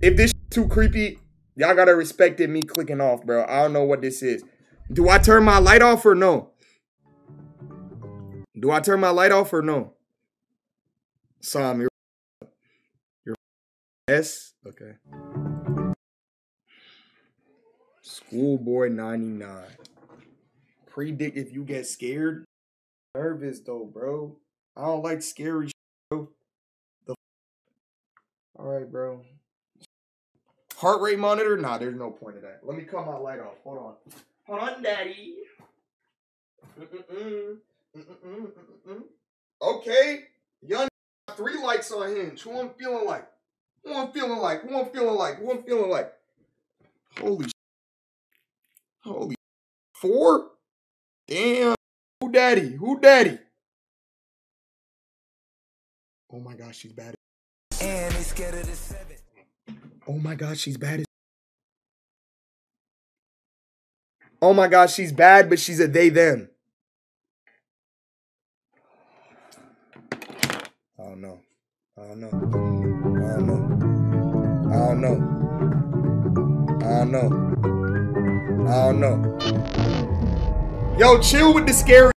If this too creepy, y'all gotta respect it. Me clicking off, bro. I don't know what this is. Do I turn my light off or no? Do I turn my light off or no? Sam, you're S. Okay. Schoolboy99. Predict if you get scared. Nervous though, bro. I don't like scary shit, bro. Alright, bro. Heart rate monitor? Nah, there's no point to that. Let me cut my light off. Hold on. Hold on, daddy. Okay. Young 3 likes on Hinge. Who I'm feeling like? Who I'm feeling like? Who I'm feeling like? Who I'm feeling like? Holy shit. Holy 4? Damn. Who daddy? Who daddy? Oh my gosh, she's bad. And they scared of the 7. Oh my gosh, she's bad. Oh my gosh, she's bad, but she's a they them. I don't know. I don't know. I don't know. I don't know. I don't know. I don't know. Yo, chill with the scary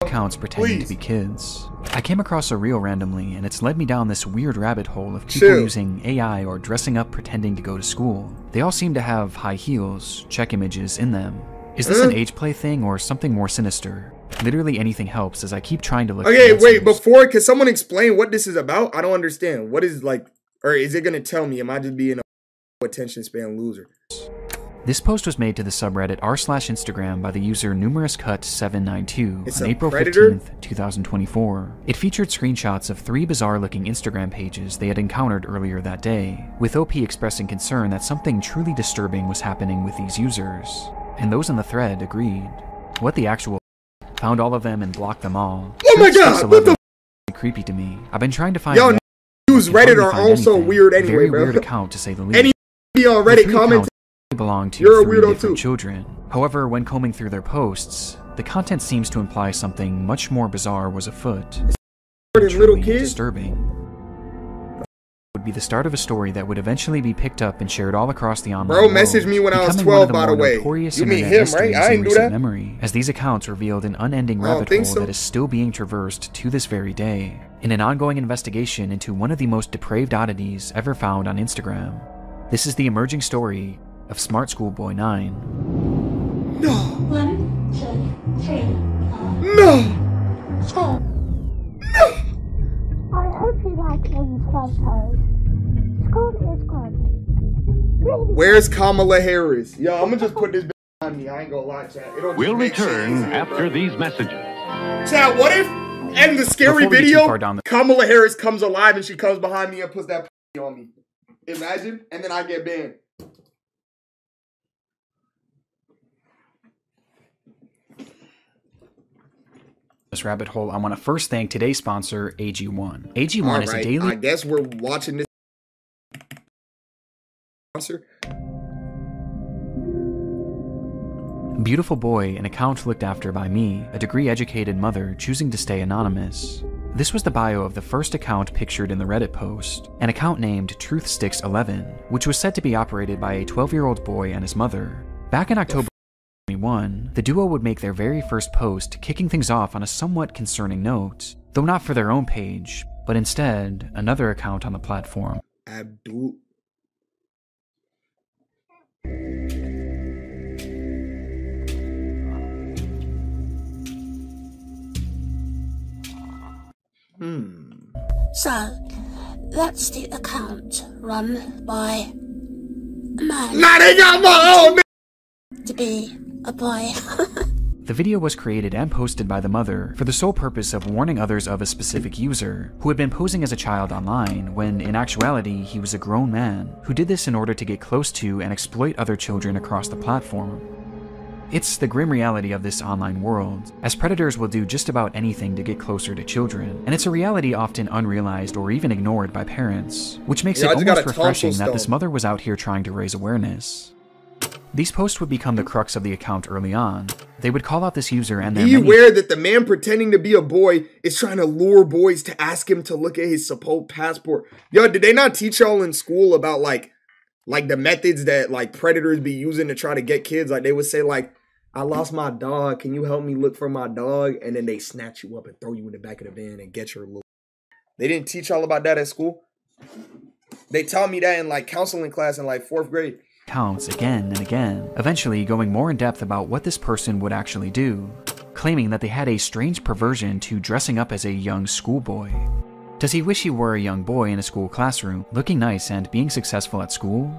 accounts pretending to be kids. I came across a reel randomly, and it's led me down this weird rabbit hole of people using AI or dressing up pretending to go to school. They all seem to have high heels, check images in them. Is this an age play thing or something more sinister? Literally anything helps as I keep trying to look. Okay, wait, before, can someone explain what this is about? I don't understand. What is like, or is it going to tell me? Am I just being a attention span loser? This post was made to the subreddit r/Instagram by the user numerouscut792 on April 15th, 2024. It featured screenshots of 3 bizarre-looking Instagram pages they had encountered earlier that day, with OP expressing concern that something truly disturbing was happening with these users. And those in the thread agreed. What the actual found all of them and blocked them all. Oh my god, what the creepy to me. I've been trying to find Yo, use Reddit are also weird anyway, very bro. Weird account to say the least. Any on Reddit comment belong to you're a 3 weirdo different too. children. However, when combing through their posts, the content seems to imply something much more bizarre was afoot. Little kids? Disturbing. Would be the start of a story that would eventually be picked up and shared all across the online world. Bro messaged me when I was 12, by the way. You mean him, right? I didn't do that. Memory, as these accounts revealed an unending rabbit hole that is still being traversed to this very day, in an ongoing investigation into one of the most depraved oddities ever found on Instagram. This is the emerging story of smartschoolboy9. No. 1, 2, 3, 4. No. 4. No. I hope you like these photos. School is good. Really. Where's Kamala Harris? Yo, I'm gonna just put this on me. I ain't gonna lie, chat. We'll return after these messages. Chat, what if in the scary video, Kamala Harris comes alive and she comes behind me and puts that on me? Imagine, and then I get banned. This rabbit hole, I want to first thank today's sponsor, AG1. AG1 is a daily... I guess we're watching this sponsor. Beautiful boy, an account looked after by me, a degree-educated mother choosing to stay anonymous. This was the bio of the first account pictured in the Reddit post, an account named TruthSticks11, which was said to be operated by a 12-year-old boy and his mother. Back in October 2021, the duo would make their very first post, kicking things off on a somewhat concerning note, though not for their own page, but instead another account on the platform. Abdul. So, that's the account run by a man. Nah, they got my own man. To be a boy. The video was created and posted by the mother for the sole purpose of warning others of a specific user who had been posing as a child online when, in actuality, he was a grown man who did this in order to get close to and exploit other children across the platform. It's the grim reality of this online world, as predators will do just about anything to get closer to children, and it's a reality often unrealized or even ignored by parents, which makes it almost refreshing that this mother was out here trying to raise awareness. These posts would become the crux of the account early on. They would call out this user and their Be aware that the man pretending to be a boy is trying to lure boys to ask him to look at his supposed passport. Yo, did they not teach y'all in school about, like, Like the methods that like predators be using to try to get kids. Like they would say like, I lost my dog. Can you help me look for my dog? And then they snatch you up and throw you in the back of the van and get your little. They didn't teach y'all about that at school? They taught me that in like counseling class in like 4th grade. Counts again and again, eventually going more in depth about what this person would actually do, claiming that they had a strange perversion to dressing up as a young schoolboy. Does he wish he were a young boy in a school classroom, looking nice and being successful at school?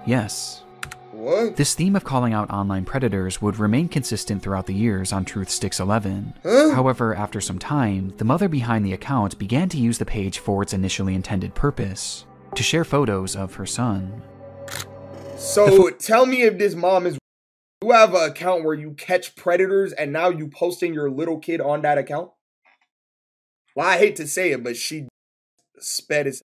Yes. What? This theme of calling out online predators would remain consistent throughout the years on Truth Sticks 11. Huh? However, after some time, the mother behind the account began to use the page for its initially intended purpose, to share photos of her son. So tell me if this mom is. You have an account where you catch predators and now you posting your little kid on that account? Well, I hate to say it, but she sped his.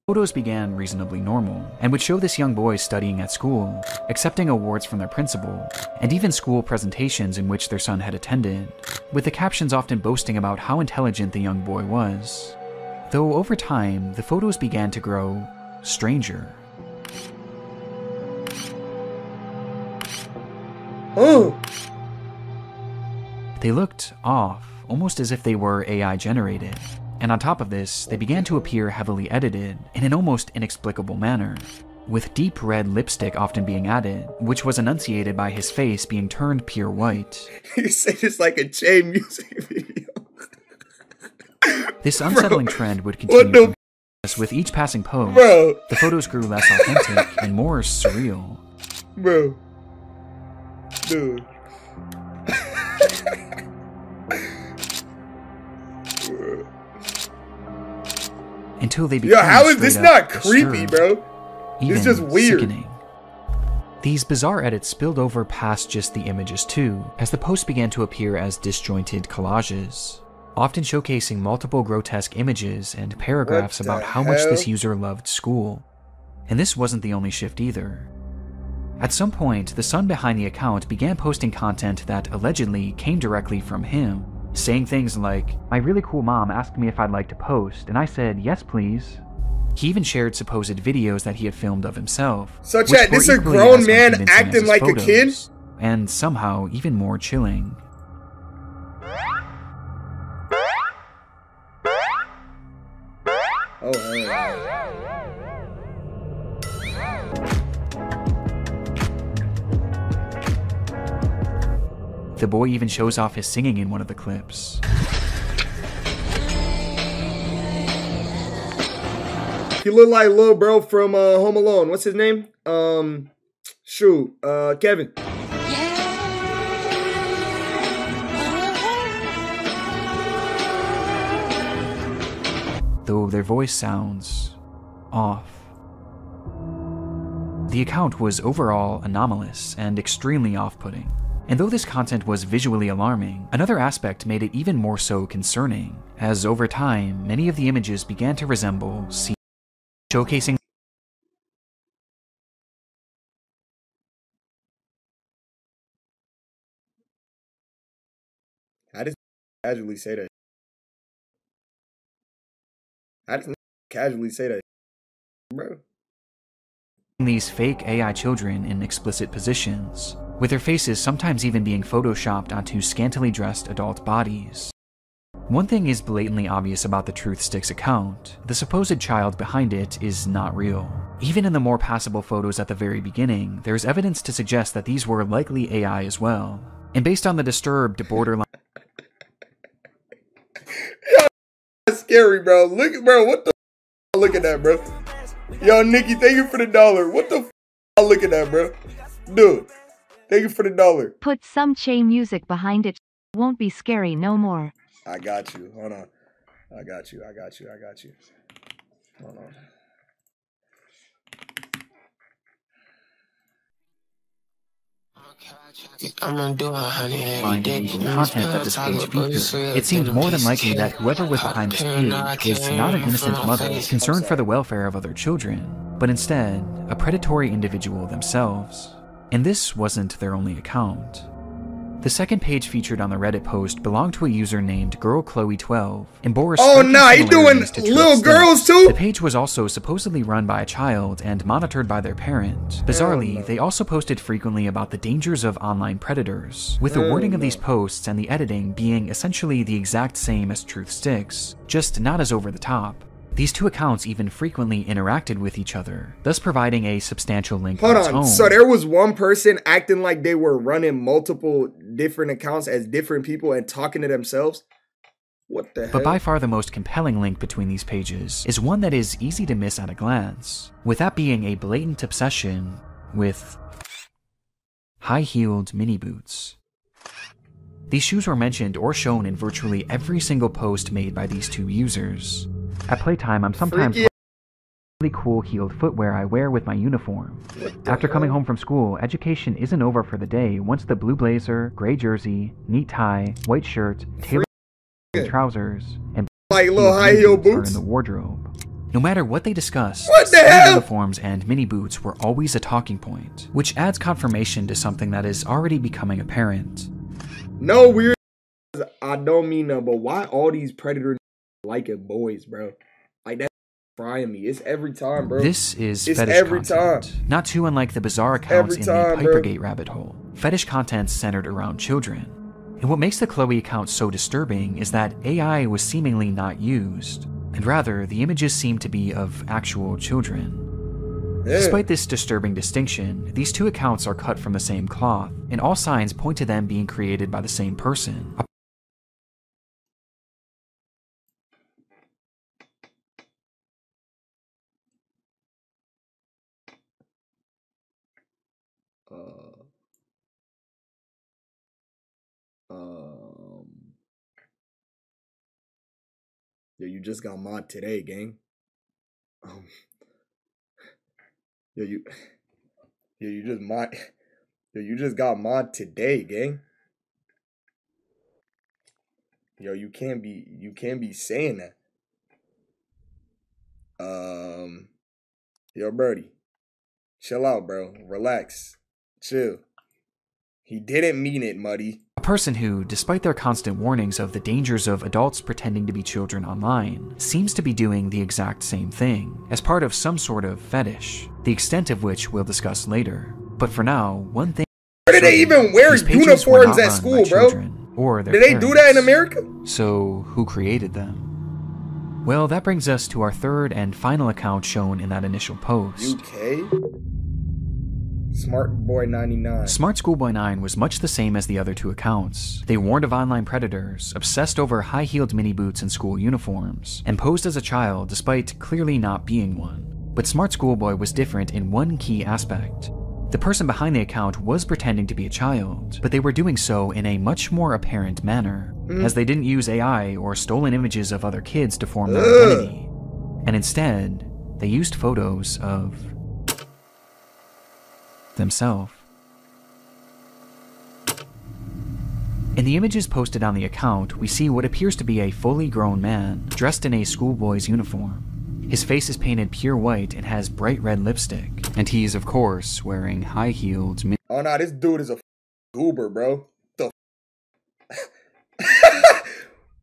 Photos began reasonably normal, and would show this young boy studying at school, accepting awards from their principal, and even school presentations in which their son had attended, with the captions often boasting about how intelligent the young boy was. Though over time, the photos began to grow stranger. Oh. They looked off, almost as if they were AI generated. And on top of this, they began to appear heavily edited in an almost inexplicable manner, with deep red lipstick often being added, which was enunciated by his face being turned pure white. You said it's like a chain music video. This unsettling trend would continue with each passing post. Bro. The photos grew less authentic and more surreal. Bro. Dude. Until they became how is this not creepy, bro? It's just weird. Sickening. These bizarre edits spilled over past just the images too, as the posts began to appear as disjointed collages, often showcasing multiple grotesque images and paragraphs about how much this user loved school. And this wasn't the only shift either. At some point, the son behind the account began posting content that allegedly came directly from him, saying things like, "My really cool mom asked me if I'd like to post, and I said, yes please." He even shared supposed videos that he had filmed of himself. So chat, this is a grown man acting like a kid? And somehow even more chilling. Oh, hey. The boy even shows off his singing in one of the clips. He look like little bro from Home Alone. What's his name? Kevin. Though their voice sounds off. The account was overall anomalous and extremely off-putting. And though this content was visually alarming, another aspect made it even more so concerning, as over time, many of the images began to resemble showcasing How does casually say that? How does casually say that, bro? These fake AI children in explicit positions, with their faces sometimes even being photoshopped onto scantily dressed adult bodies. One thing is blatantly obvious about the Truth Sticks account: the supposed child behind it is not real. Even in the more passable photos at the very beginning, there's evidence to suggest that these were likely AI as well. And based on the disturbed borderline That's scary, bro. What the look at that, bro. Yo, Nikki, thank you for the $1. What the look at that, bro. Dude, thank you for the $1. Put some chain music behind it. Won't be scary no more. I got you. Hold on. I got you. Hold on. Content that this page featured, it seemed more than likely that whoever was behind this page was not an innocent mother concerned for the welfare of other children, but instead a predatory individual themselves. And this wasn't their only account. The second page featured on the Reddit post belonged to a user named GirlChloe12 and bore a Oh striking nah, he doing similarities to little Truth's girls Sticks. too? The page was also supposedly run by a child and monitored by their parent. Bizarrely, they also posted frequently about the dangers of online predators, with the wording of these posts and the editing being essentially the exact same as Truth Sticks, just not as over the top. These two accounts even frequently interacted with each other, thus providing a substantial link Hold on its on, own. so there was one person acting like they were running multiple different accounts as different people and talking to themselves? What the hell? But by far the most compelling link between these pages is one that is easy to miss at a glance, with that being a blatant obsession with high-heeled mini boots. These shoes were mentioned or shown in virtually every single post made by these two users. At playtime, I'm sometimes wearing really cool heeled footwear I wear with my uniform. After coming home from school, education isn't over for the day once the blue blazer, gray jersey, neat tie, white shirt, tailored trousers, and like little high heel boots are in the wardrobe. No matter what they discussed, what the school hell? uniforms and mini boots were always a talking point, which adds confirmation to something that is already becoming apparent. No weird. I don't mean no, but why all these predators like it boys, bro? Like that's frying me. It's every time, bro. This is it's fetish every content, time. not too unlike the bizarre accounts Every in time, the bro. Pipergate rabbit hole. Fetish content centered around children. And what makes the Chloe account so disturbing is that AI was seemingly not used, and rather the images seem to be of actual children. Yeah. Despite this disturbing distinction, these two accounts are cut from the same cloth, and all signs point to them being created by the same person. Yo, you just got mod today, gang. Yo, you just mod. Yo, you just got mod today, gang. Yo, you can't be saying that. Yo, Birdie, chill out, bro. Relax, chill. He didn't mean it, Muddy. A person who, despite their constant warnings of the dangers of adults pretending to be children online, seems to be doing the exact same thing, as part of some sort of fetish, the extent of which we'll discuss later. But for now, one thing... Where do they even wear uniforms at school, bro? Or their do they do that in America? So, who created them? Well, that brings us to our third and final account shown in that initial post. UK? smartschoolboy9. smartschoolboy9 was much the same as the other two accounts. They warned of online predators, obsessed over high-heeled mini boots and school uniforms, and posed as a child despite clearly not being one. But Smart Schoolboy was different in one key aspect. The person behind the account was pretending to be a child, but they were doing so in a much more apparent manner, as they didn't use AI or stolen images of other kids to form their identity, and instead, they used photos of themselves. In the images posted on the account, we see what appears to be a fully grown man, dressed in a schoolboy's uniform. His face is painted pure white and has bright red lipstick, and he is of course wearing high-heeled Oh nah, this dude is a goober, bro. The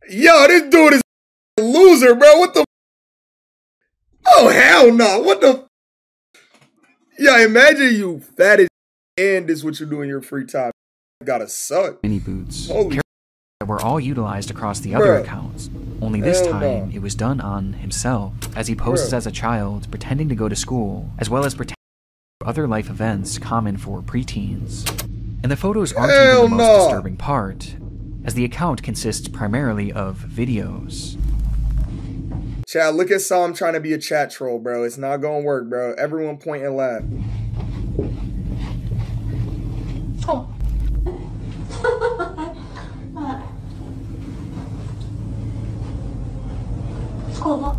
Yo, this dude is a loser, bro. What the Oh hell no. What the Yeah, imagine you fat as and this is what you do in your free time. You gotta suck. mini boots. Holy That were all utilized across the other accounts. Only this time, it was done on himself, as he poses as a child, pretending to go to school, as well as pretending for other life events common for preteens. And the photos aren't even the most disturbing part, as the account consists primarily of videos. Chad, look at Sam trying to be a chat troll, bro. It's not gonna work, bro. Everyone point and laugh. Oh. School.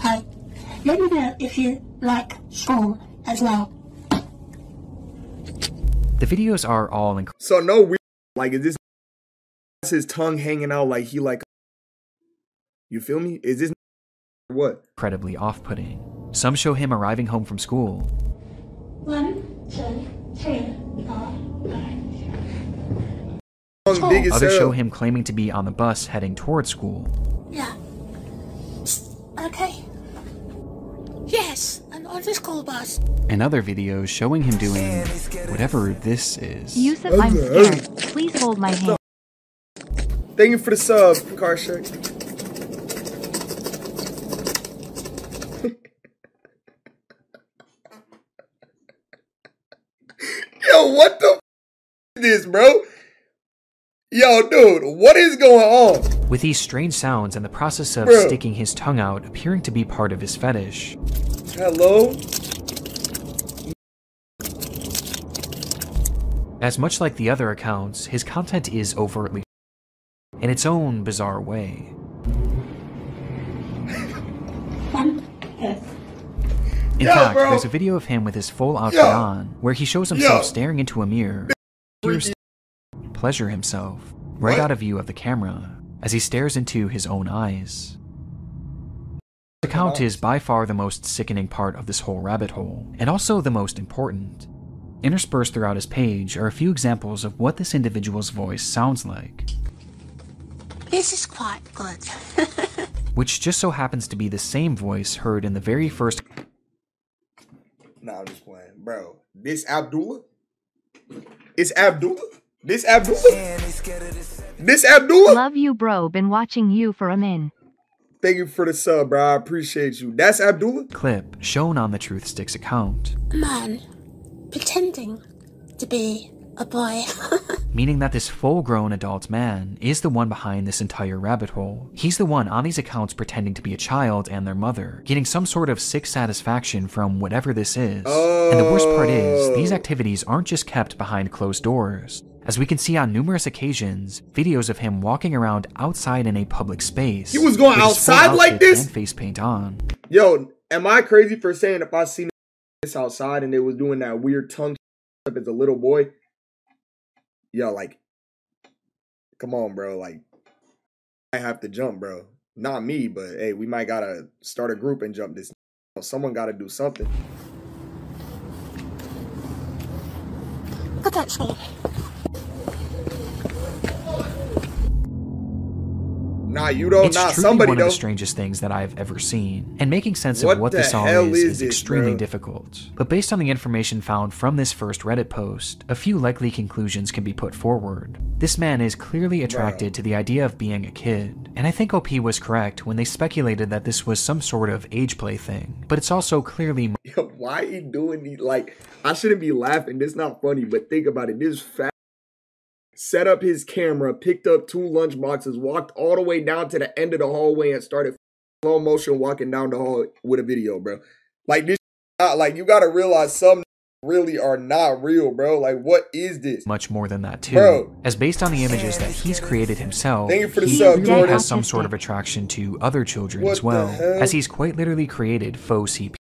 Hey, let me know if you like school as well. The videos are all incredible. So no weird, like is this his tongue hanging out like he like, you feel me? Is this what? Incredibly off-putting. Some show him arriving home from school. 1, 2, 3, 4, 5. Big as Others hell. show him claiming to be on the bus heading towards school. Yeah. Okay. Yes, I'm on the school bus. And other videos showing him doing whatever this is. Yusuf, I'm scared. Please hold my hand. Thank you for the sub, Car Shark. Yo, what the f is this, bro? Yo, dude, what is going on? With these strange sounds and the process of Bro. sticking his tongue out appearing to be part of his fetish. Hello? As much like the other accounts, his content is overtly in its own bizarre way. In fact, bro. there's a video of him with his full outfit on, where he shows himself staring into a mirror, pleasure himself, right out of view of the camera, as he stares into his own eyes. This account is by far the most sickening part of this whole rabbit hole, and also the most important. Interspersed throughout his page are a few examples of what this individual's voice sounds like, This is quite good. which just so happens to be the same voice heard in the very first. Nah, I'm just playing. Bro, this Abdullah? It's Abdullah? This Abdullah? This Abdullah? Love you, bro. Been watching you for a min. Thank you for the sub, bro. I appreciate you. That's Abdullah? Clip shown on the Truth Sticks account, A man pretending to be a boy. meaning that this full-grown adult man is the one behind this entire rabbit hole. He's the one on these accounts pretending to be a child and their mother, getting some sort of sick satisfaction from whatever this is. And the worst part is, these activities aren't just kept behind closed doors. As we can see on numerous occasions, videos of him walking around outside in a public space. He was going with his full outside like outfit this? and face paint on. Yo, am I crazy for saying if I seen this outside and they was doing that weird tongue stuff as a little boy? Yo, like, come on, bro. Like, I have to jump, bro. Not me, but hey, we might gotta start a group and jump this. Someone gotta do something. Look at school. Nah, you don't. It's Nah, truly somebody one of though. the strangest things that I've ever seen, and making sense What of what the this all hell is is this, extremely bro? difficult. But based on the information found from this first Reddit post, a few likely conclusions can be put forward. This man is clearly attracted to the idea of being a kid, and I think OP was correct when they speculated that this was some sort of age play thing, but it's also clearly Yo, why he doing these? Like, I shouldn't be laughing. This not funny, but think about it. This fat set up his camera, picked up 2 lunch boxes, walked all the way down to the end of the hallway, and started slow motion walking down the hall with a video, bro. Like this, not like you gotta realize some really are not real, bro. Like, what is this? much more than that too. Bro. As based on the images that he's created himself, Thank you for the he sub, clearly Jordan. has some sort of attraction to other children What as well, the hell? as he's quite literally created faux CP,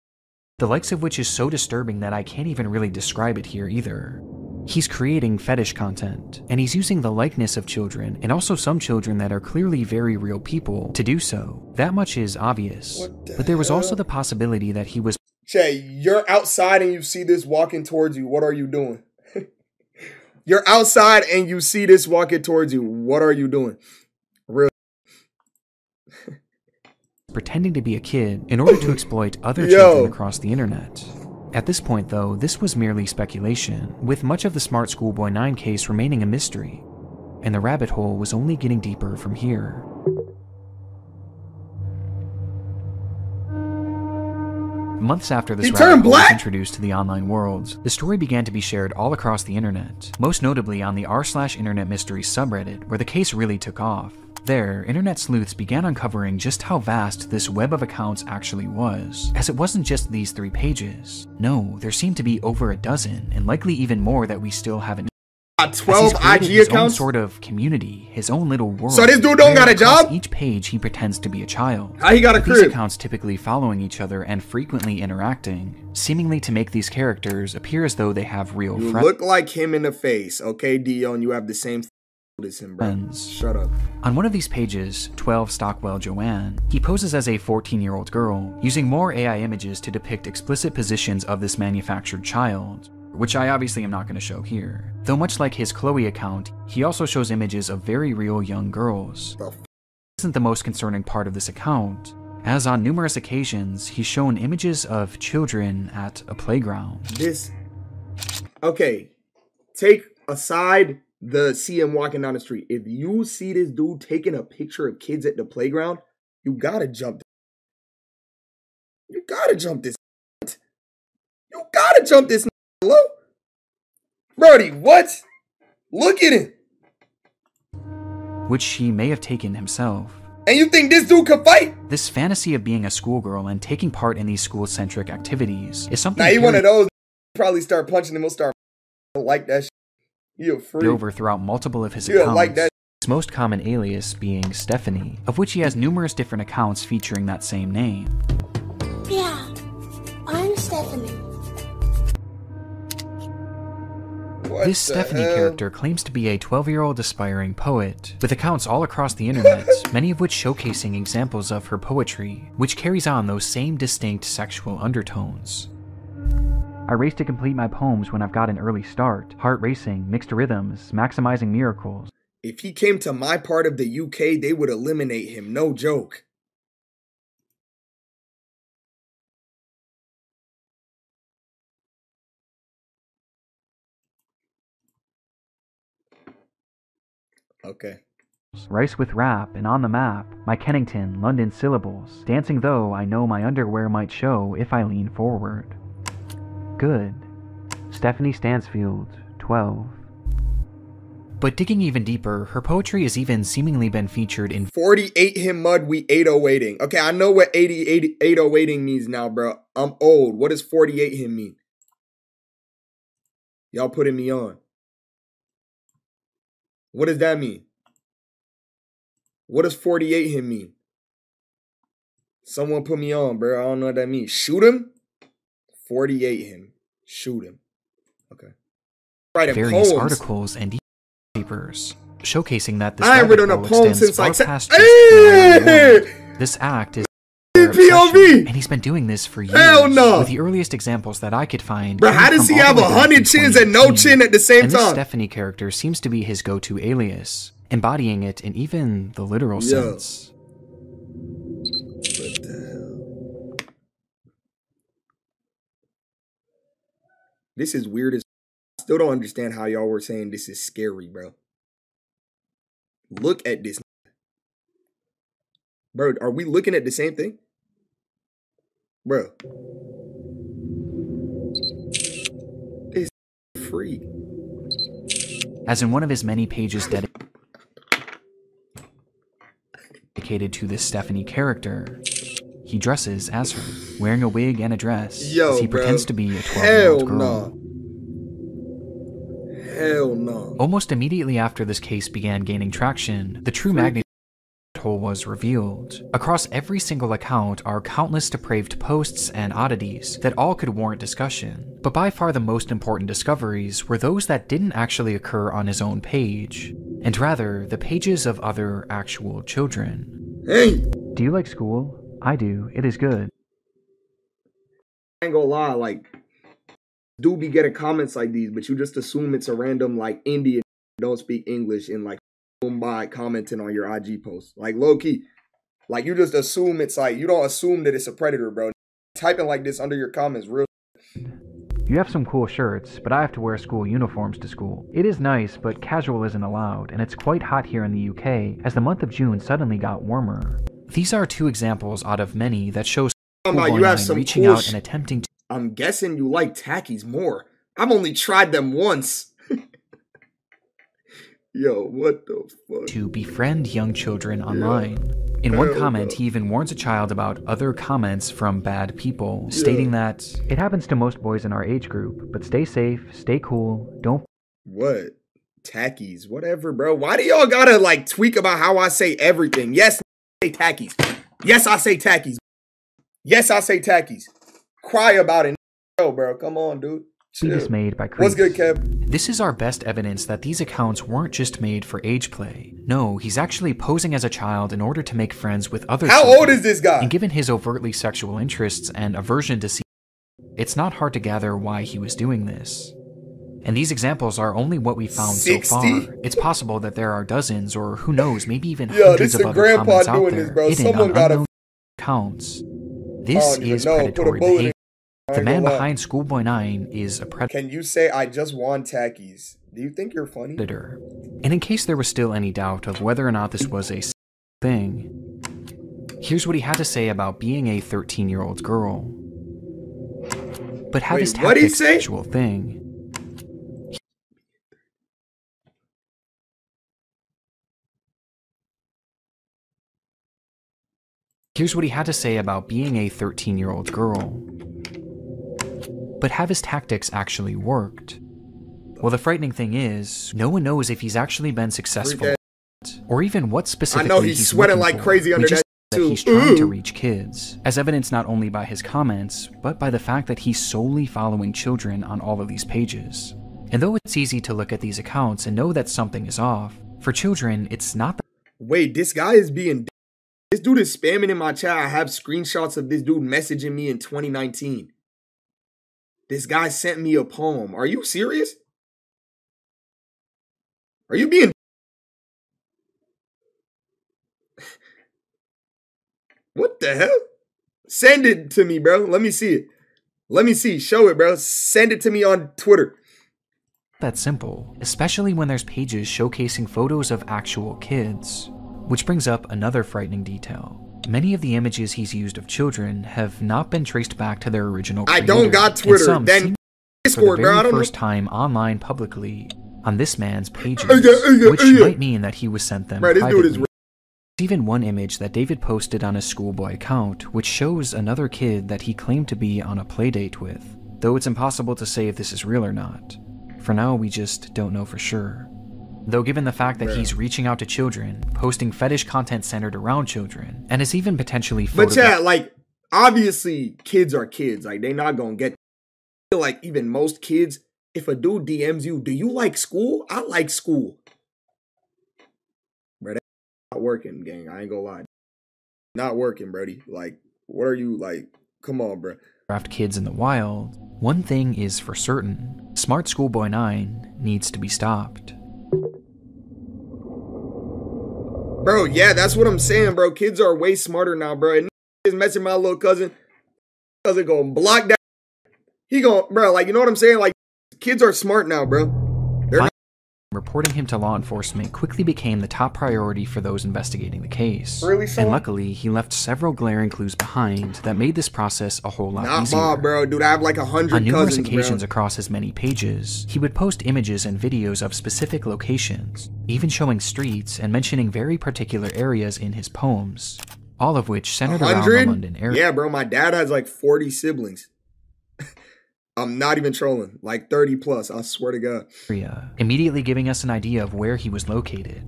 the likes of which is so disturbing that I can't even really describe it here either. He's creating fetish content, and he's using the likeness of children, and also some children that are clearly very real people, to do so. That much is obvious. What the But there was also hell? the possibility that he was Shay, you're outside and you see this walking towards you. What are you doing? You're outside and you see this walking towards you. What are you doing? Real. pretending to be a kid in order to exploit other Yo. children across the internet. At this point, though, this was merely speculation, with much of the smartschoolboy9 case remaining a mystery, and the rabbit hole was only getting deeper from here. Months after this He rabbit turned hole was black? introduced to the online world, the story began to be shared all across the internet, most notably on the r/internet mysteries subreddit, where the case really took off. There, internet sleuths began uncovering just how vast this web of accounts actually was, as it wasn't just these 3 pages. No, there seemed to be over a dozen, and likely even more that we still haven't. As 12 he's created IG his own accounts? sort of community, his own little world. So this dude don't where got a across job? Each page he pretends to be a child. How he got a With these crib? accounts typically following each other and frequently interacting, seemingly to make these characters appear as though they have real You friends. look like him in the face. Okay, Dion, you have the same as him, bro. Friends. Shut up. On one of these pages, 12 Stockwell Joanne, he poses as a 14-year-old girl, using more AI images to depict explicit positions of this manufactured child, which I obviously am not going to show here. Though much like his Chloe account, he also shows images of very real young girls. This isn't the most concerning part of this account, as on numerous occasions, he's shown images of children at a playground. Okay, take aside see him walking down the street. If you see this dude taking a picture of kids at the playground, you gotta jump. You gotta jump this. You gotta jump this. Hello? Brody, what? Look at him. Which he may have taken himself. And you think this dude could fight? This fantasy of being a schoolgirl and taking part in these school-centric activities is something. Now he one of those. Probably start punching him. He'll start like that. You're free. Over throughout multiple of his accounts. Like that. His most common alias being Stephanie, of which he has numerous different accounts featuring that same name. Yeah, I'm Stephanie. This Stephanie character claims to be a 12-year-old aspiring poet, with accounts all across the internet, many of which showcasing examples of her poetry, which carries on those same distinct sexual undertones. I race to complete my poems when I've got an early start, heart racing, mixed rhythms, maximizing miracles. If he came to my part of the UK, they would eliminate him, no joke. Okay. Rice with rap and on the map, my Kennington, London syllables, dancing though I know my underwear might show if I lean forward. Good. Stephanie Stansfield, 12. But digging even deeper, her poetry has even seemingly been featured in 48 him mud, we 808ing. Okay, I know what 808ing means now, bro. I'm old. What does 48 him mean? Y'all putting me on. What does that mean? What does 48 him mean? Someone put me on, bro. I don't know what that means. Shoot him? 48 him. Shoot him. Okay. Writing various poems. Articles and papers, showcasing that this I ain't written a poem since like past this act is POV, and he's been doing this for years. Hell no. With the earliest examples that I could find. Bro, how does he have 100 chins and no chin at the same time? This Stephanie character seems to be his go-to alias, embodying it in even the literal sense. What the hell? This is weird as I still don't understand how y'all were saying this is scary, bro. Look at this. Bro, are we looking at the same thing? Bro. This freak. As in one of his many pages dedicated to this Stephanie character, he dresses as her, wearing a wig and a dress, as he pretends to be a 12-year-old girl. Hell no. Almost immediately after this case began gaining traction, the true magnitude was revealed. Across every single account are countless depraved posts and oddities that all could warrant discussion, but by far the most important discoveries were those that didn't actually occur on his own page, and rather the pages of other actual children. Hey! Do you like school? I do. It is good. I ain't gonna lie, like, do be getting comments like these, but you just assume it's a random, like, Indian don't speak English in, like, Mumbai commenting on your IG post. Like, low-key. Like, you just assume it's, like, you don't assume that it's a predator, bro. Typing like this under your comments, real. You have some cool shirts, but I have to wear school uniforms to school. It is nice, but casual isn't allowed, and it's quite hot here in the UK, as the month of June suddenly got warmer. These are two examples out of many that show Smartschoolboy9 reaching out and attempting to... I'm guessing you like tackies more. I've only tried them once. Yo, what the fuck? To befriend young children online. In one comment, he even warns a child about other comments from bad people, stating that it happens to most boys in our age group, but stay safe, stay cool, don't... What? Tackies, whatever, bro. Why do y'all gotta, like, tweak about how I say everything? Yes, I say tackies. Yes, I say tackies. Yes, I say tackies. Cry about it. Yo, bro, come on, dude. Made by What's good, Kev? This is our best evidence that these accounts weren't just made for age play. No, he's actually posing as a child in order to make friends with other children. How old is this guy? And given his overtly sexual interests and aversion to see, it's not hard to gather why he was doing this. And these examples are only what we found 60? so far. It's possible that there are dozens, or who knows, maybe even Yo, hundreds this of a other grandpa comments out doing there this, bro. hidden Someone on gotta unknown accounts. I This don't even is know. Put a predatory bullet in behavior. it. I The ain't man gonna lie. behind Schoolboy9 is a Can you say I just want tackies? Do you think you're funny? predator. And in case there was still any doubt of whether or not this was a thing, here's what he had to say about being a 13-year-old girl. But have his Wait, what'd he tactics say? actual thing. Here's what he had to say about being a 13-year-old girl. But have his tactics actually worked? Well, the frightening thing is, no one knows if he's actually been successful, or even what specifically I know he's sweating like crazy under that too. He's trying to reach kids, as evidenced not only by his comments, but by the fact that he's solely following children on all of these pages. And though it's easy to look at these accounts and know that something is off, for children, it's not that. Wait, this guy is being... This dude is spamming in my chat. I have screenshots of this dude messaging me in 2019. This guy sent me a poem. Are you serious? Are you being... What the hell? Send it to me, bro. Let me see it. Let me see. Show it, bro. Send it to me on Twitter. That simple, especially when there's pages showcasing photos of actual kids. Which brings up another frightening detail. Many of the images he's used of children have not been traced back to their original creator. I don't got Twitter. And some Then seem Discord, for the bro. I very don't know. first time online publicly on this man's pages, Yeah. which might mean that he was sent them Bro, this dude privately. is... There's even one image that David posted on his schoolboy account, which shows another kid that he claimed to be on a playdate with, though it's impossible to say if this is real or not. For now, we just don't know for sure. Though given the fact that he's reaching out to children, posting fetish content centered around children, and is even potentially But yeah, like, obviously, kids are kids. Like, they not gonna get... I feel like even most kids, if a dude DMs you, do you like school? I like school. Bro, that's not working, gang. I ain't gonna lie. Not working, Brody. Like, what are you, like... Come on, bro. Craft kids in the wild, one thing is for certain. Smartschoolboy9 needs to be stopped. Bro, yeah, that's what I'm saying, bro. Kids are way smarter now, bro. And is messing my little cousin. Cousin gonna block that. He gonna, bro, like, you know what I'm saying? Like, kids are smart now, bro. They're not. Reporting him to law enforcement quickly became the top priority for those investigating the case. Really, and son? luckily, he left several glaring clues behind that made this process a whole lot Not easier. Bob, bro. Dude, I have like 100 On numerous cousins, occasions bro. across his many pages, he would post images and videos of specific locations, even showing streets and mentioning very particular areas in his poems, all of which centered around the 100? London area. Yeah, bro. My dad has like 40 siblings. I'm not even trolling. Like 30 plus, I swear to God. Immediately giving us an idea of where he was located.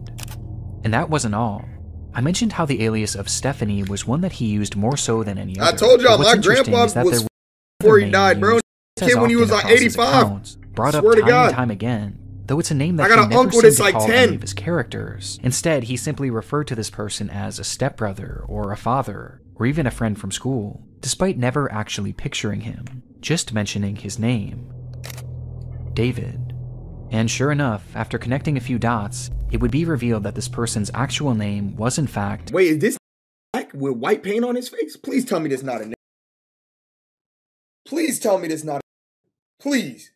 And that wasn't all. I mentioned how the alias of Stephanie was one that he used more so than any other. I told y'all But what's my interesting grandpa is that was there before other he names died, bro. used as Kid when he often was like across his 85. accounts, brought up Swear to time God. and time again. Though it's a name that I got he an never uncle seemed that's to like call 10. any of his characters. Instead, he simply referred to this person as a stepbrother or a father, or even a friend from school, despite never actually picturing him, just mentioning his name. David. And sure enough, after connecting a few dots, it would be revealed that this person's actual name was in fact... Wait, is this black with white paint on his face? Please tell me this not a nigga. Please tell me this not a... Please.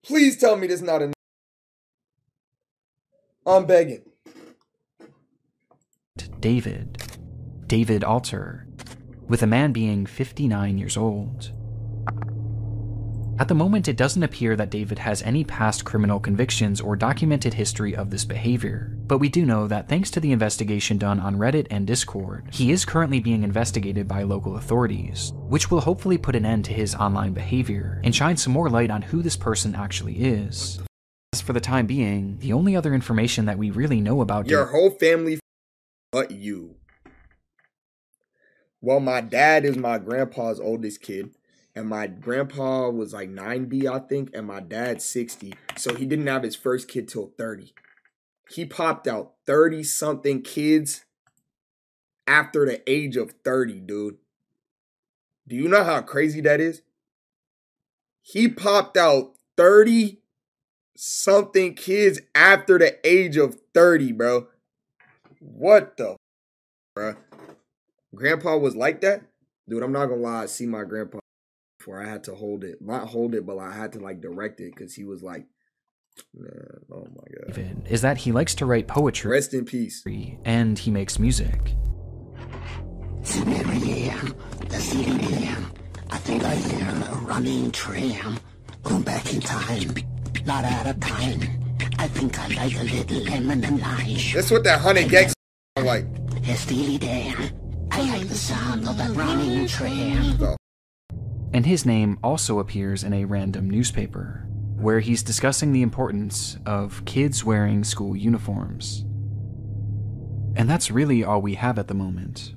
Please tell me this not a... I'm begging. David Alter, with a man being 59 years old. At the moment, it doesn't appear that David has any past criminal convictions or documented history of this behavior, but we do know that thanks to the investigation done on Reddit and Discord, he is currently being investigated by local authorities, which will hopefully put an end to his online behavior and shine some more light on who this person actually is. As for the time being, the only other information that we really know about Your whole family but you. Well, my dad is my grandpa's oldest kid. And my grandpa was like 9B, I think, and my dad's 60. So he didn't have his first kid till 30. He popped out 30-something kids after the age of 30, dude. Do you know how crazy that is? He popped out 30-something kids after the age of 30, bro. What the bro? Grandpa was like that? Dude, I'm not gonna lie. I see my grandpa before I had to hold it. Not hold it, but I had to like direct it because he was like, man, oh my God. Is that he likes to write poetry. Rest in peace. And he makes music. I think I hear a running tram going back in time, not out of time. I think I like a little lemon and lime. That's what that 100 gigs sound like. Hey, Steely Dan, I like the sound of that running tram. Oh. And his name also appears in a random newspaper, where he's discussing the importance of kids wearing school uniforms. And that's really all we have at the moment.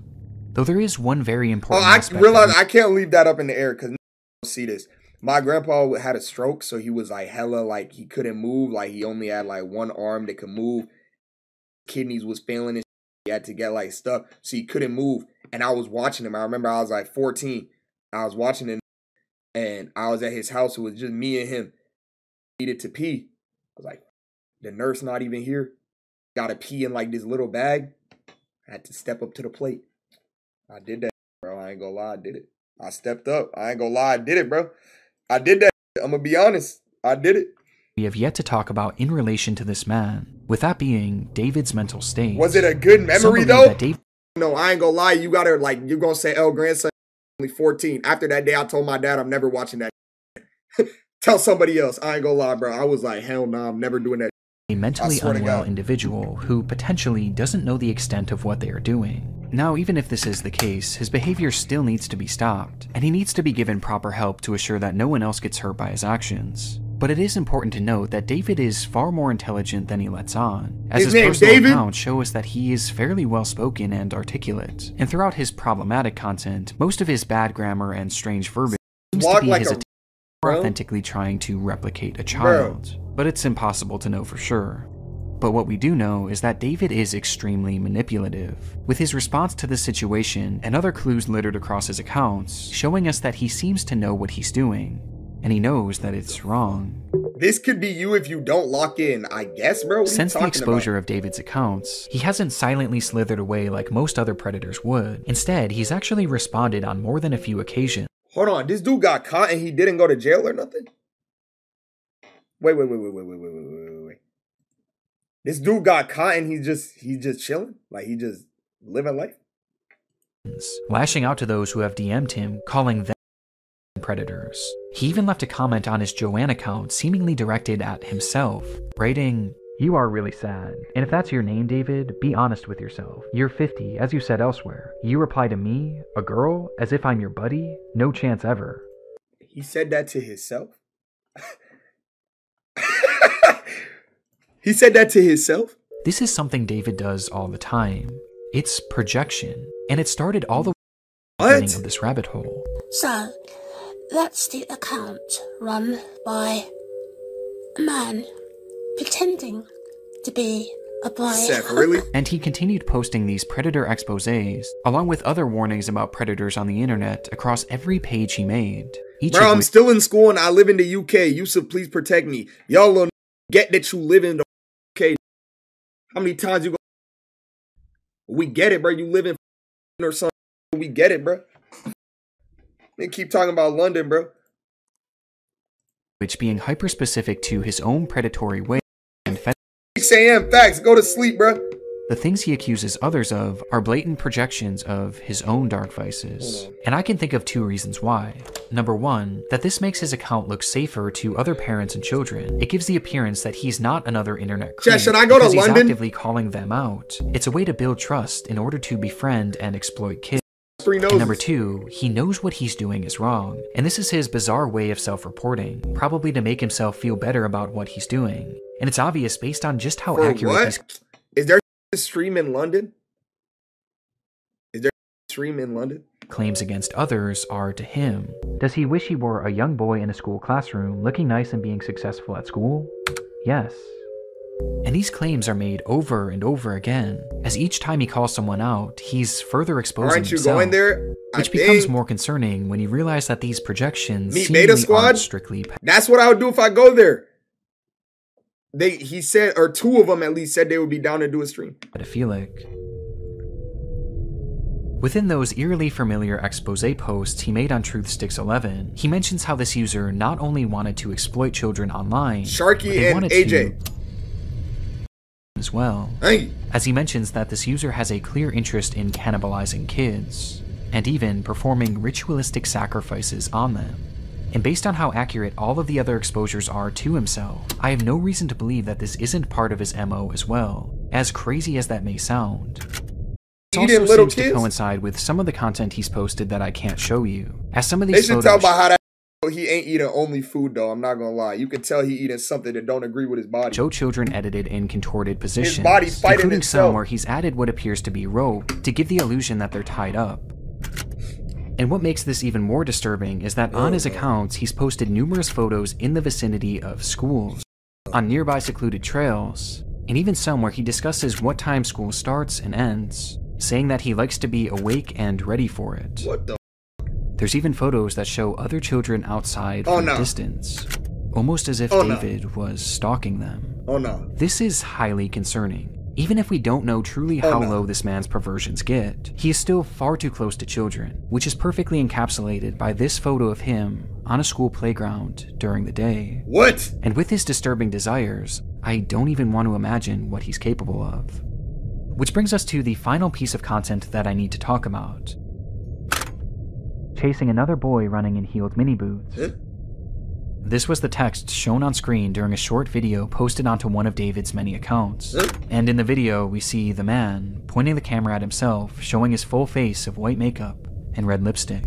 Though there is one very important aspect. I realize I can't leave that up in the air because no don't see this. My grandpa had a stroke, so he was like hella, like he couldn't move. Like he only had like one arm that could move. Kidneys was failing and he had to get like stuff, so he couldn't move. And I was watching him. I remember I was like 14. I was watching him, and I was at his house. It was just me and him. He needed to pee. I was like, the nurse not even here. Got to pee in like this little bag. I had to step up to the plate. I did that, bro. I ain't gonna lie, I did it. I stepped up. I ain't gonna lie, I did it, bro. I did that. I'm gonna be honest. I did it. We have yet to talk about in relation to this man, with that being David's mental state. Was it a good memory, though? Dave No, I ain't gonna lie. You gotta, like, you're gonna say, oh, grandson, only 14. After that day, I told my dad I'm never watching that. Tell somebody else. I ain't gonna lie, bro. I was like, hell no, I'm never doing that. A mentally unwell individual who potentially doesn't know the extent of what they are doing. Now, even if this is the case, his behavior still needs to be stopped, and he needs to be given proper help to assure that no one else gets hurt by his actions. But it is important to note that David is far more intelligent than he lets on, as his personal accounts show us that he is fairly well-spoken and articulate, and throughout his problematic content, most of his bad grammar and strange verbiage seems to be his attempt authentically trying to replicate a child. But it's impossible to know for sure. But what we do know is that David is extremely manipulative, with his response to the situation and other clues littered across his accounts showing us that he seems to know what he's doing, and he knows that it's wrong. This could be you if you don't lock in, I guess, bro. Since the exposure of David's accounts, he hasn't silently slithered away like most other predators would. Instead, he's actually responded on more than a few occasions. Hold on, this dude got caught and he didn't go to jail or nothing? Wait. This dude got caught and he's just chilling? Like he just living life? Lashing out to those who have DM'd him, calling them predators. He even left a comment on his Joanne account seemingly directed at himself, writing, "You are really sad. And if that's your name, David, be honest with yourself. You're 50, as you said elsewhere. You reply to me, a girl, as if I'm your buddy? No chance ever." He said that to himself? He said that to himself? This is something David does all the time. It's projection. And it started all the way at the beginning of this rabbit hole. So, that's the account run by a man pretending to be a boy. Seth, really? And he continued posting these predator exposés, along with other warnings about predators on the internet across every page he made. Bro, I'm still in school and I live in the UK. Yusuf, please protect me. Y'all don't get that you live in the UK. How many times you go? We get it, bro. You live in or something. We get it, bro. They keep talking about London, bro. Which being hyper-specific to his own predatory way and 6 a.m. facts. Go to sleep, bro. The things he accuses others of are blatant projections of his own dark vices. And I can think of 2 reasons why. Number 1, that this makes his account look safer to other parents and children. It gives the appearance that he's not another internet creep, should I go to London? He's actively calling them out. It's a way to build trust in order to befriend and exploit kids. And number 2, he knows what he's doing is wrong, and this is his bizarre way of self-reporting, probably to make himself feel better about what he's doing. And it's obvious based on just how accurate he's... Is there a stream in London? Is there a stream in London? Claims against others are to him. Does he wish he were a young boy in a school classroom, looking nice and being successful at school? Yes. And these claims are made over and over again, as each time he calls someone out, he's further exposing Aren't you himself, going there? which becomes more concerning when you realize that these projections Meet seemingly Beta Squad? aren't strictly That's what I would do if I go there. He said, or two of them at least said they would be down to do a stream. pedophilic. Within those eerily familiar expose posts he made on TruthSticks11, he mentions how this user not only wanted to exploit children online, Sharky and AJ as well. Hey. As he mentions that this user has a clear interest in cannibalizing kids, and even performing ritualistic sacrifices on them. And based on how accurate all of the other exposures are to himself, I have no reason to believe that this isn't part of his MO as well, as crazy as that may sound. It also seems to coincide with some of the content he's posted that I can't show you, as some of these photos... They should tell by how that he ain't eating only food though, I'm not gonna lie. You can tell he eating something that don't agree with his body. Show children edited in contorted positions, his body's fighting including itself. some where he's added what appears to be rope to give the illusion that they're tied up. And what makes this even more disturbing is that on his accounts, he's posted numerous photos in the vicinity of schools, on nearby secluded trails, and even some where he discusses what time school starts and ends, saying that he likes to be awake and ready for it. What the? There's even photos that show other children outside from a distance, almost as if David was stalking them. Oh no. This is highly concerning. Even if we don't know truly how low this man's perversions get, he is still far too close to children, which is perfectly encapsulated by this photo of him on a school playground during the day. What? And with his disturbing desires, I don't even want to imagine what he's capable of. Which brings us to the final piece of content that I need to talk about. Chasing another boy running in heeled mini boots. This was the text shown on screen during a short video posted onto one of David's many accounts. And in the video, we see the man pointing the camera at himself, showing his full face of white makeup and red lipstick.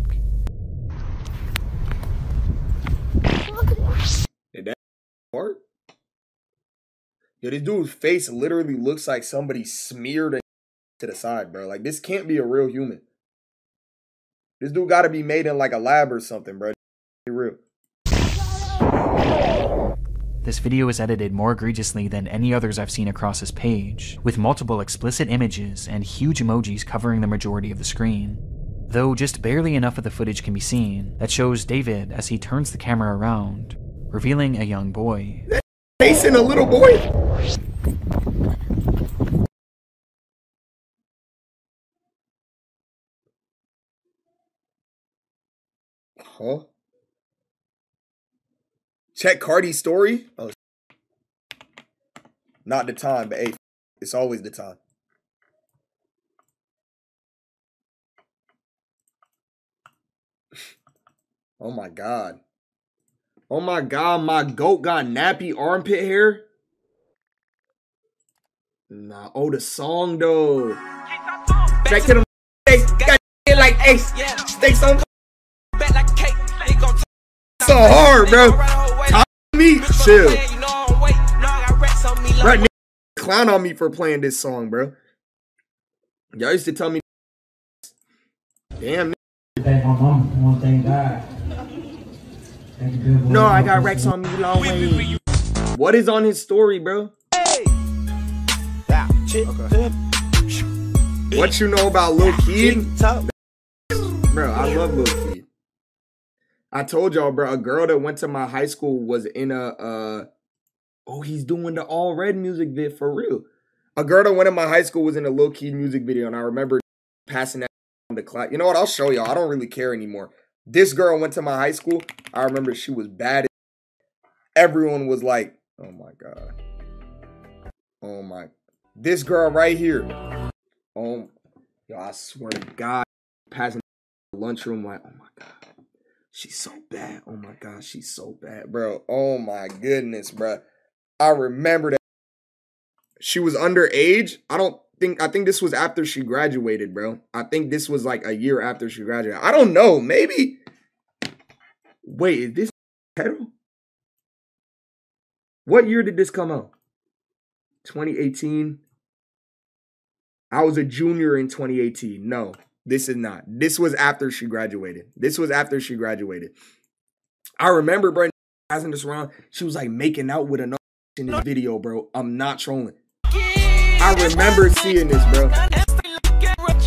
Did that work? Yo, this dude's face literally looks like somebody smeared it to the side, bro. Like, this can't be a real human. This dude gotta be made in like a lab or something, bro. Be real. This video is edited more egregiously than any others I've seen across his page, with multiple explicit images and huge emojis covering the majority of the screen. Though just barely enough of the footage can be seen that shows David as he turns the camera around, revealing a young boy. That facing a little boy? Huh? Check Cardi's story? Oh, not the time, but hey, it's always the time. Oh my god. Oh my god, my goat got nappy armpit hair? Nah, oh, the song though. Back to them, got like ace, steaks on so hard, bro. Top me, chill. Right, clown on me for playing this song, bro. Y'all used to tell me, damn. Thank my mom. One thing God. No, I got Rex on me long way. What is on his story, bro? Okay. What you know about Lil Keed? Bro, I love Lil Keed. I told y'all, bro, a girl that went to my high school was in a, oh, he's doing the All Red music vid for real. A girl that went to my high school was in a Lil Keed music video, and I remember passing that on the class. You know what? I'll show y'all. I don't really care anymore. This girl went to my high school. I remember she was bad. Everyone was like, oh my God. Oh my. This girl right here. Oh, yo, I swear to God, passing the lunchroom like, oh my God. She's so bad. Oh my God, she's so bad, bro. Oh my goodness, bro. I remember that. She was underage. I think this was after she graduated, bro. I think this was like a year after she graduated. I don't know. Maybe. Wait, is this pedal? What year did this come out? 2018. I was a junior in 2018. No, this is not. This was after she graduated. I remember, bro, passing this around. She was like making out with another. in this video, bro. I'm not trolling. I remember seeing this, bro.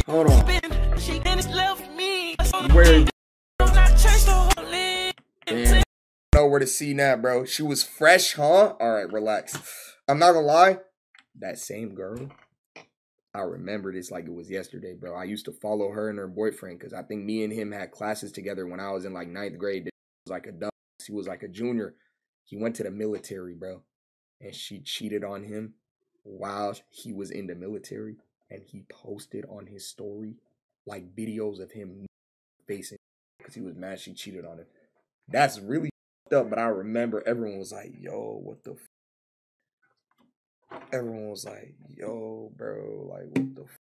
Hold on. Where? Damn. I don't know where to see that, bro. She was fresh, huh? All right, relax. I'm not gonna lie. That same girl, I remember this like it was yesterday, bro. I used to follow her and her boyfriend because I think me and him had classes together when I was in like 9th grade. He was like a dumb. He was like a junior. He went to the military, bro. And she cheated on him while he was in the military. And he posted on his story like videos of him facing because he was mad she cheated on him. That's really up, but I remember everyone was like, yo, what the f? Everyone was like, yo, bro, like, what the f?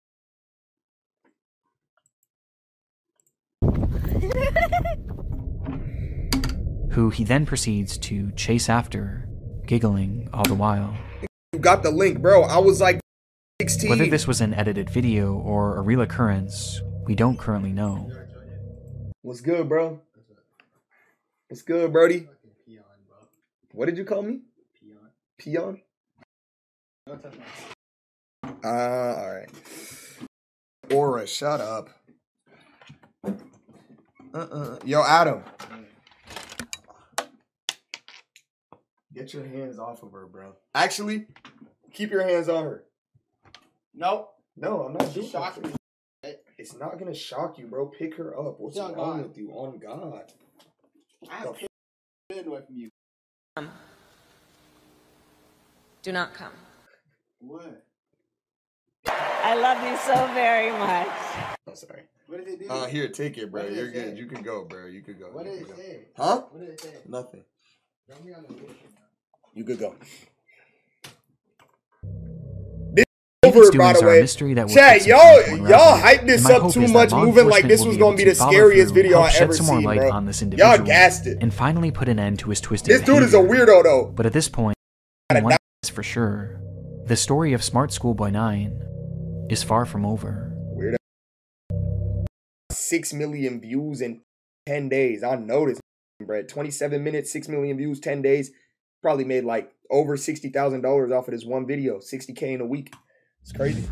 Who he then proceeds to chase after, giggling all the while. You got the link, bro. I was like 16. Whether this was an edited video or a real occurrence, we don't currently know. What's good, bro? What's good, Brody? What did you call me? Peon? Alright. Aura, shut up. Yo, Adam. Get your hands off of her, bro. Actually, keep your hands on her. Nope. No, I'm not doing Shock me. It's not gonna shock you, bro. Pick her up. What's wrong with you? On God. I have been away from you. Do not come. What? I love you so very much. I'm sorry. What did it do? Here, take it, bro. What did You're it good. say? You can go, bro. You could go. What did it say? Huh? What did it say? Nothing. Don't be on the video. You could go. David's Over, by doings the are a way. mystery that Chat, y'all hyped this up too much, moving like this was gonna be the scariest video I ever seen, bro. Y'all gassed it. And finally put an end to his twisted This dude is a behavior. weirdo, though. But at this point, one is for sure. The story of smartschoolboy9 is far from over. Weirdo. 6 million views in 10 days. I noticed, bro. 27 minutes, 6 million views, 10 days. Probably made like over $60,000 off of this one video. $60K in a week. It's crazy.